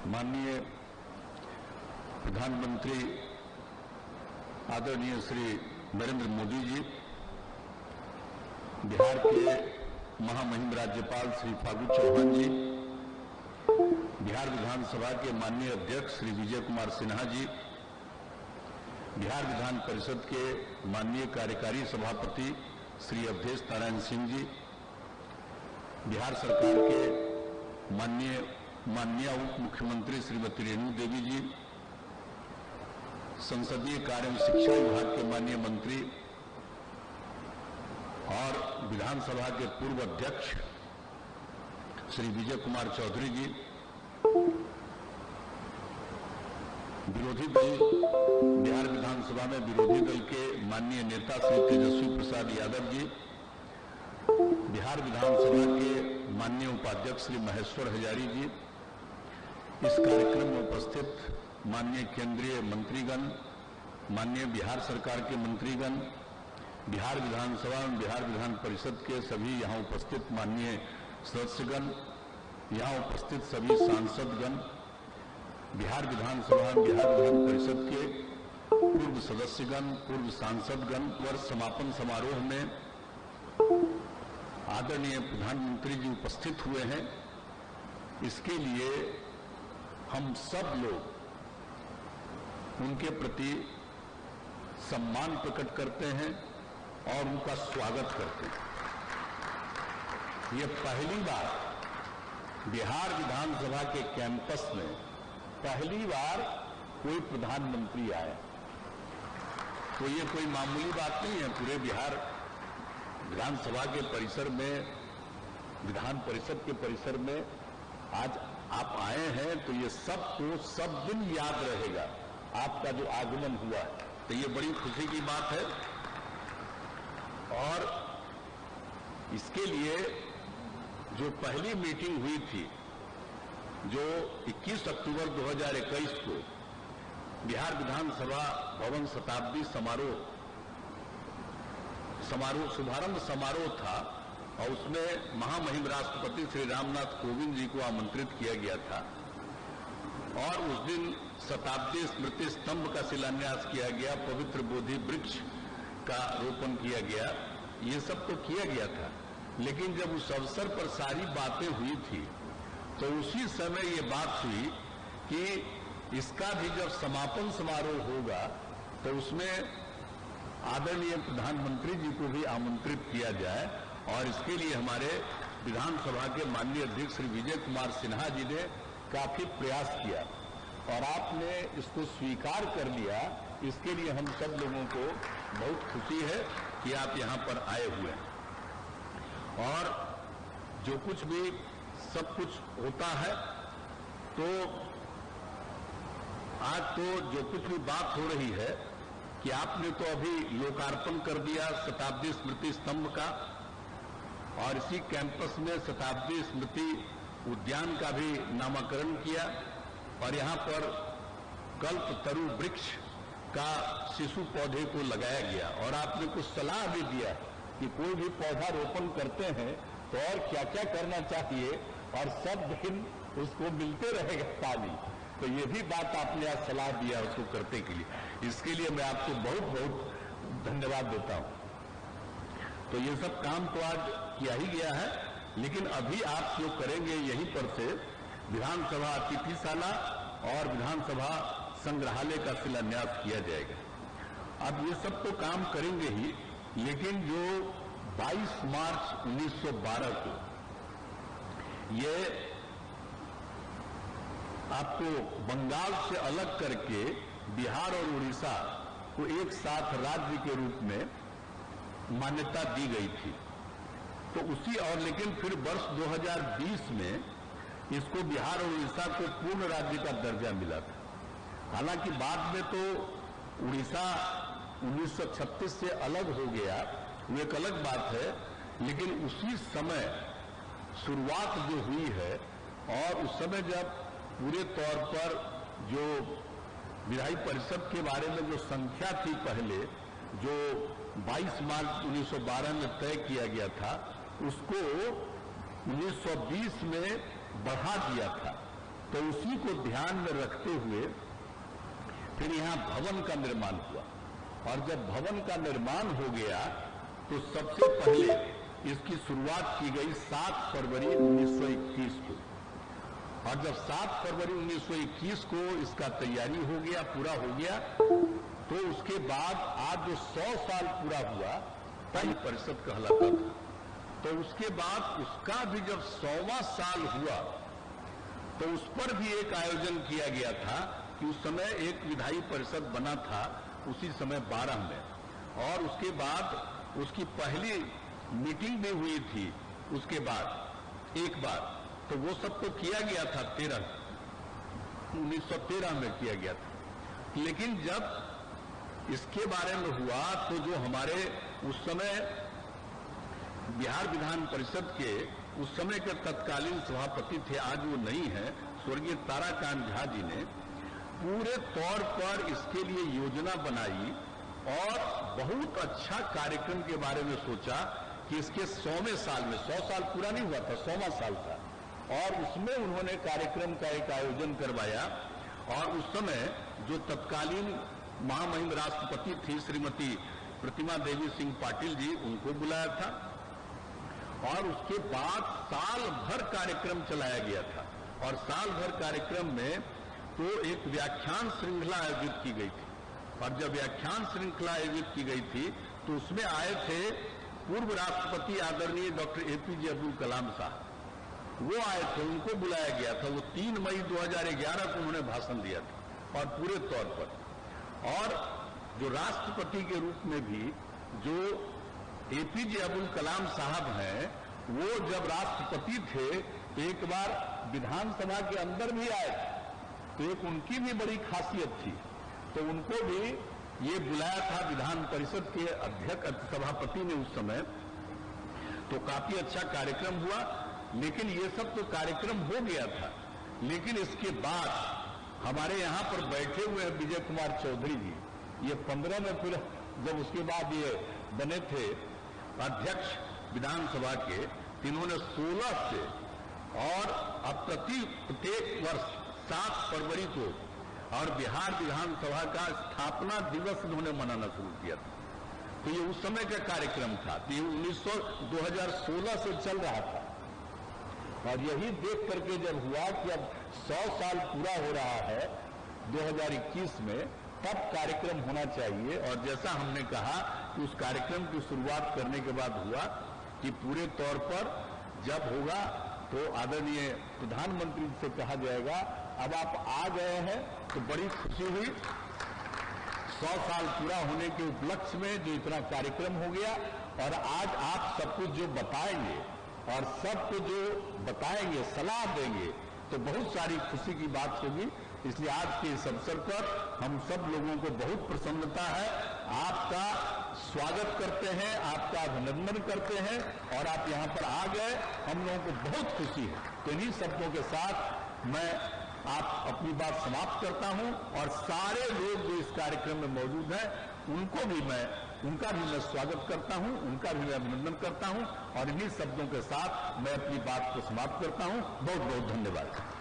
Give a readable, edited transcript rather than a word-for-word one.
माननीय प्रधानमंत्री आदरणीय श्री नरेंद्र मोदी जी, बिहार के महामहिम राज्यपाल श्री फागू चौहान जी, बिहार विधानसभा के माननीय अध्यक्ष श्री विजय कुमार सिन्हा जी, बिहार विधान परिषद के माननीय कार्यकारी सभापति श्री अवधेश नारायण सिंह जी, बिहार सरकार के माननीय उप मुख्यमंत्री श्रीमती रेणु देवी जी, संसदीय कार्य एवं शिक्षा विभाग के माननीय मंत्री और विधानसभा के पूर्व अध्यक्ष श्री विजय कुमार चौधरी जी, विरोधी दल बिहार विधानसभा में विरोधी दल के माननीय नेता श्री तेजस्वी प्रसाद यादव जी, बिहार विधानसभा के माननीय उपाध्यक्ष श्री महेश्वर हजारी जी, इस कार्यक्रम में उपस्थित माननीय केंद्रीय मंत्रीगण, माननीय बिहार सरकार के मंत्रीगण, बिहार विधानसभा एवं बिहार विधान परिषद के सभी यहाँ उपस्थित माननीय सदस्यगण, यहाँ उपस्थित सभी सांसदगण, बिहार विधानसभा एवं बिहार विधान परिषद के पूर्व सदस्यगण, पूर्व सांसदगण, वर्ष समापन समारोह में आदरणीय प्रधानमंत्री जी उपस्थित हुए हैं। इसके लिए हम सब लोग उनके प्रति सम्मान प्रकट करते हैं और उनका स्वागत करते हैं। ये पहली बार बिहार विधानसभा के कैंपस में पहली बार कोई प्रधानमंत्री आया, तो ये कोई मामूली बात नहीं है। पूरे बिहार विधानसभा के परिसर में, विधान परिषद के परिसर में आज आप आए हैं, तो ये सबको सब दिन याद रहेगा आपका जो आगमन हुआ है, तो ये बड़ी खुशी की बात है। और इसके लिए जो पहली मीटिंग हुई थी, जो 21 अक्टूबर 2021 को बिहार विधानसभा भवन शताब्दी शुभारंभ समारोह था, और उसमें महामहिम राष्ट्रपति श्री रामनाथ कोविंद जी को आमंत्रित किया गया था, और उस दिन शताब्दी स्मृति स्तंभ का शिलान्यास किया गया, पवित्र बोधि वृक्ष का रोपण किया गया, ये सब तो किया गया था। लेकिन जब उस अवसर पर सारी बातें हुई थी, तो उसी समय ये बात हुई कि इसका भी जब समापन समारोह होगा, तो उसमें आदरणीय प्रधानमंत्री जी को भी आमंत्रित किया जाए। और इसके लिए हमारे विधानसभा के माननीय अध्यक्ष श्री विजय कुमार सिन्हा जी ने काफी प्रयास किया, और आपने इसको स्वीकार कर लिया। इसके लिए हम सब लोगों को बहुत खुशी है कि आप यहाँ पर आए हुए हैं। और जो कुछ भी सब कुछ होता है, तो आज तो जो कुछ भी बात हो रही है कि आपने तो अभी लोकार्पण कर दिया शताब्दी स्मृति स्तंभ का, और इसी कैंपस में शताब्दी स्मृति उद्यान का भी नामकरण किया, और यहाँ पर कल्पतरु वृक्ष का शिशु पौधे को लगाया गया। और आपने कुछ सलाह भी दिया कि कोई भी पौधा रोपण करते हैं तो और क्या क्या करना चाहिए, और सब दिन उसको मिलते रहेगा पानी। तो ये भी बात आपने आज सलाह दिया उसको करने के लिए, इसके लिए मैं आपको बहुत बहुत धन्यवाद देता हूँ। तो ये सब काम तो आज किया ही गया है, लेकिन अभी आप जो करेंगे यहीं पर से विधानसभा अतिथिशाला और विधानसभा संग्रहालय का शिलान्यास किया जाएगा। अब ये सब तो काम करेंगे ही, लेकिन जो 22 मार्च 1912 को ये आपको बंगाल से अलग करके बिहार और उड़ीसा को एक साथ राज्य के रूप में मान्यता दी गई थी, तो उसी और लेकिन फिर वर्ष 2020 में इसको बिहार और उड़ीसा को पूर्ण राज्य का दर्जा मिला था। हालांकि बाद में तो उड़ीसा 1936 से अलग हो गया, वो एक अलग बात है, लेकिन उसी समय शुरुआत जो हुई है, और उस समय जब पूरे तौर पर जो विधायी परिषद के बारे में जो संख्या थी पहले, जो 22 मार्च 1912 में तय किया गया था, उसको 1920 में बढ़ा दिया था, तो उसी को ध्यान में रखते हुए फिर यहाँ भवन का निर्माण हुआ, और जब भवन का निर्माण हो गया तो सबसे पहले इसकी शुरुआत की गई 7 फरवरी 1921 को, और जब 7 फरवरी 1921 को इसका तैयारी हो गया, पूरा हो गया, तो उसके बाद आज जो 100 साल पूरा हुआ तब परिषद कहलाता था। तो उसके बाद उसका भी जब 100वां साल हुआ तो उस पर भी एक आयोजन किया गया था कि उस समय एक विधायी परिषद बना था, उसी समय 12 में, और उसके बाद उसकी पहली मीटिंग भी हुई थी उसके बाद एक बार, तो वो सब तो किया गया था 1913 में किया गया था। लेकिन जब इसके बारे में हुआ तो जो हमारे उस समय बिहार विधान परिषद के उस समय के तत्कालीन सभापति थे, आज वो नहीं है, स्वर्गीय ताराकांत झा जी ने पूरे तौर पर इसके लिए योजना बनाई और बहुत अच्छा कार्यक्रम के बारे में सोचा कि इसके 100वें साल में, 100 साल पूरा नहीं हुआ था, 100वां साल था, और उसमें उन्होंने कार्यक्रम का एक आयोजन करवाया। और उस समय जो तत्कालीन महामहिम राष्ट्रपति थी श्रीमती प्रतिमा देवी सिंह पाटिल जी, उनको बुलाया था, और उसके बाद साल भर कार्यक्रम चलाया गया था। और साल भर कार्यक्रम में तो एक व्याख्यान श्रृंखला आयोजित की गई थी, और जब व्याख्यान श्रृंखला आयोजित की गई थी तो उसमें आए थे पूर्व राष्ट्रपति आदरणीय डॉक्टर एपीजे अब्दुल कलाम साहब, वो आए थे, उनको बुलाया गया था। वो 3 मई 2011 को उन्होंने भाषण दिया था, और पूरे तौर पर, और जो राष्ट्रपति के रूप में भी जो एपीजे अब्दुल कलाम साहब हैं, वो जब राष्ट्रपति थे एक बार विधानसभा के अंदर भी आए, तो एक उनकी भी बड़ी खासियत थी, तो उनको भी ये बुलाया था विधान परिषद के अध्यक्ष सभापति ने उस समय, तो काफी अच्छा कार्यक्रम हुआ। लेकिन ये सब तो कार्यक्रम हो गया था, लेकिन इसके बाद हमारे यहाँ पर बैठे हुए विजय कुमार चौधरी जी, ये 15 में फिर जब उसके बाद ये बने थे अध्यक्ष विधानसभा के, इन्होंने 16 से और अब प्रत्येक वर्ष 7 फरवरी को और बिहार विधानसभा का स्थापना दिवस उन्होंने मनाना शुरू किया था। तो ये उस समय का कार्यक्रम था, तो ये 2016 से चल रहा था, और यही देख करके जब हुआ कि अब 100 साल पूरा हो रहा है 2021 में, तब कार्यक्रम होना चाहिए। और जैसा हमने कहा कि उस कार्यक्रम की शुरुआत करने के बाद हुआ कि पूरे तौर पर जब होगा तो आदरणीय प्रधानमंत्री से कहा जाएगा अब आप आ गए हैं, तो बड़ी खुशी हुई। 100 साल पूरा होने के उपलक्ष्य में जो इतना कार्यक्रम हो गया, और आज आप सब कुछ जो बताएंगे और सबको जो बताएंगे, सलाह देंगे, तो बहुत सारी खुशी की बात होगी। इसलिए आज के इस अवसर पर हम सब लोगों को बहुत प्रसन्नता है, आपका स्वागत करते हैं, आपका अभिनंदन करते हैं, और आप यहाँ पर आ गए, हम लोगों को बहुत खुशी है। तो इन्हीं शब्दों के साथ मैं आप अपनी बात समाप्त करता हूं, और सारे लोग जो इस कार्यक्रम में मौजूद हैं उनका भी मैं स्वागत करता हूं, उनका भी मैं अभिनंदन करता हूं, और इन्हीं शब्दों के साथ मैं अपनी बात को समाप्त करता हूं। बहुत बहुत धन्यवाद।